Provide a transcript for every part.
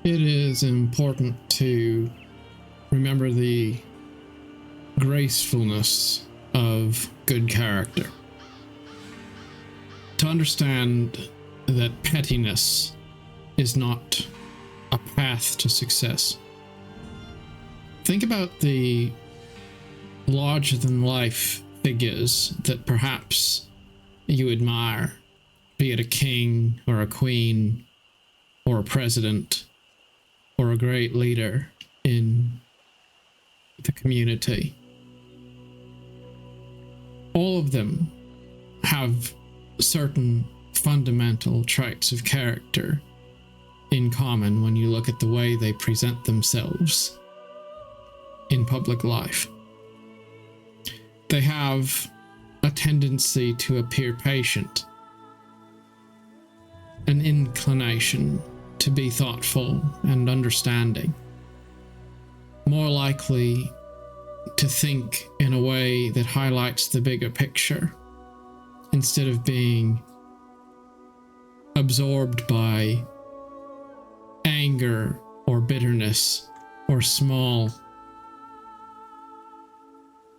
It is important to remember the gracefulness of good character. To understand that pettiness is not a path to success. Think about the larger-than-life figures that perhaps you admire, be it a king or a queen or a president or a great leader in the community. All of them have certain fundamental traits of character in common when you look at the way they present themselves in public life. They have a tendency to appear patient, an inclination to be thoughtful and understanding, more likely to think in a way that highlights the bigger picture instead of being absorbed by anger or bitterness or small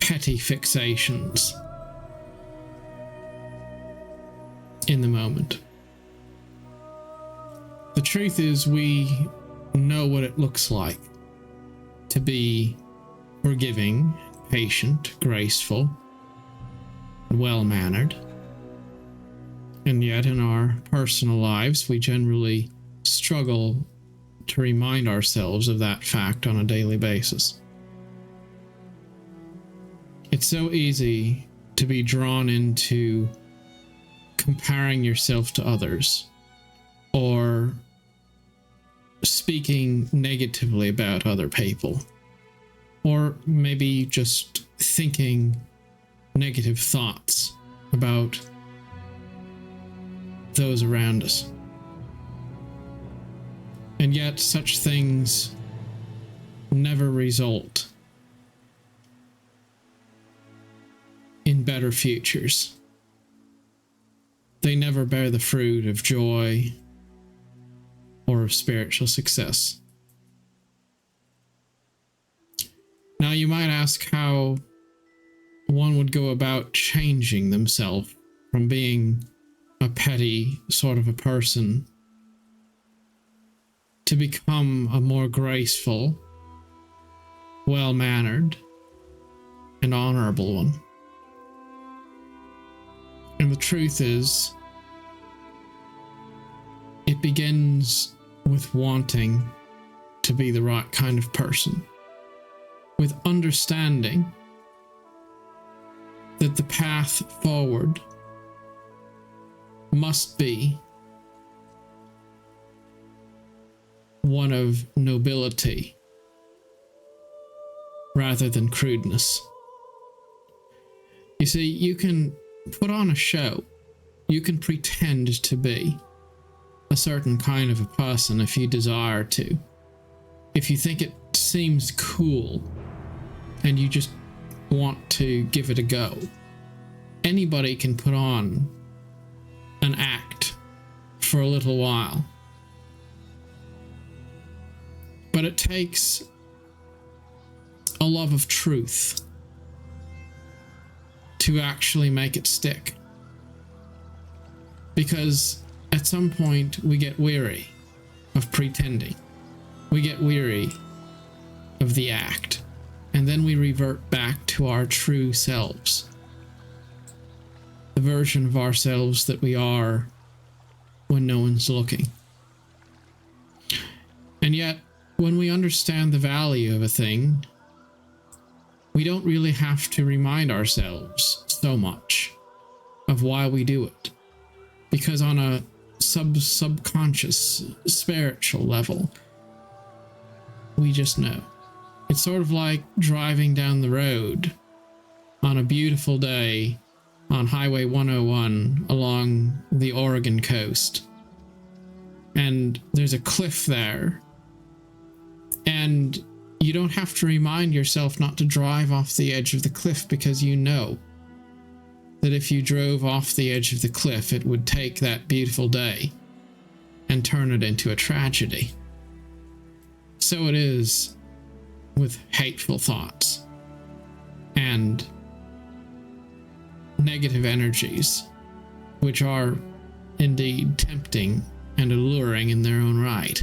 petty fixations in the moment. The truth is, we know what it looks like to be forgiving, patient, graceful, well-mannered. And yet in our personal lives, we generally struggle to remind ourselves of that fact on a daily basis. It's so easy to be drawn into comparing yourself to others or speaking negatively about other people, or maybe just thinking negative thoughts about those around us. And yet such things never result in better futures. They never bear the fruit of joy or of spiritual success. Now you might ask how one would go about changing themselves from being a petty sort of a person to become a more graceful, well-mannered, and honorable one. And the truth is, it begins with wanting to be the right kind of person, with understanding that the path forward must be one of nobility rather than crudeness. You see, you can put on a show. You can pretend to be a certain kind of a person if you desire to. If you think it seems cool and you just want to give it a go. Anybody can put on an act for a little while. But it takes a love of truth to actually make it stick. Because at some point we get weary of pretending. We get weary of the act. And then we revert back to our true selves. The version of ourselves that we are when no one's looking. And yet, when we understand the value of a thing, we don't really have to remind ourselves so much of why we do it. Because on a subconscious, spiritual level, we just know. It's sort of like driving down the road on a beautiful day on Highway 101 along the Oregon coast. And there's a cliff there. And you don't have to remind yourself not to drive off the edge of the cliff, because you know that if you drove off the edge of the cliff, it would take that beautiful day and turn it into a tragedy. so it is with hateful thoughts and negative energies, which are indeed tempting and alluring in their own right.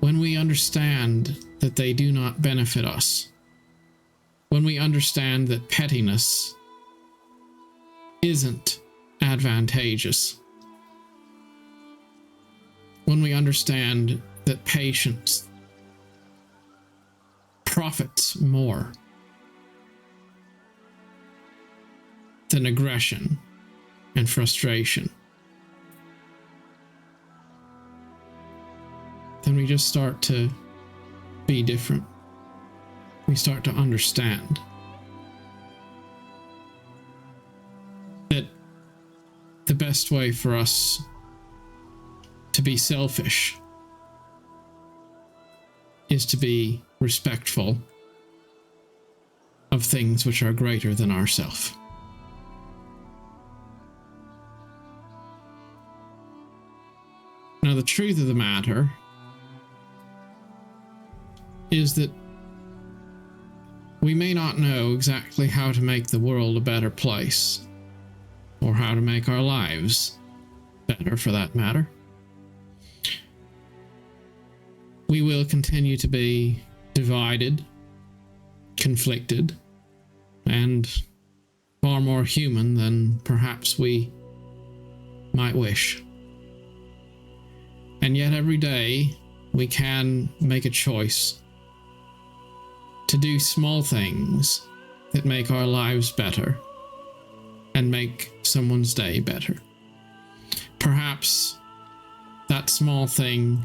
When we understand that they do not benefit us, when we understand that pettiness isn't advantageous, when we understand that patience profits more than aggression and frustration, then we just start to be different. We start to understand that the best way for us to be selfish is to be respectful of things which are greater than ourselves. Now, the truth of the matter is that we may not know exactly how to make the world a better place, or how to make our lives better, for that matter. We will continue to be divided, conflicted, and far more human than perhaps we might wish. And yet every day we can make a choice to do small things that make our lives better and make someone's day better. Perhaps that small thing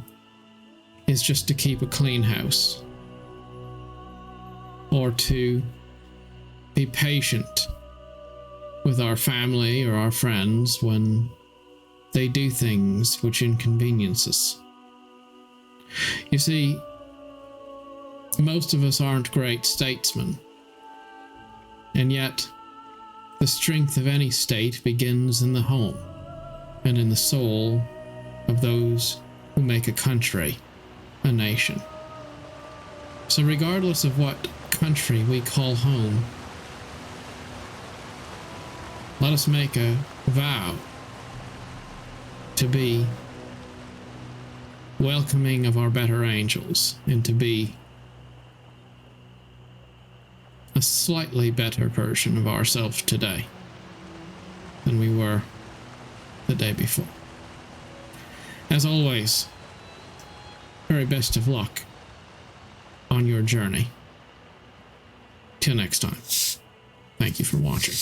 is just to keep a clean house, or to be patient with our family or our friends when they do things which inconvenience us. You see, most of us aren't great statesmen, and yet the strength of any state begins in the home and in the soul of those who make a country a nation. So regardless of what country we call home, let us make a vow to be welcoming of our better angels and to be a slightly better version of ourselves today than we were the day before. As always, very best of luck on your journey. Till next time, thank you for watching.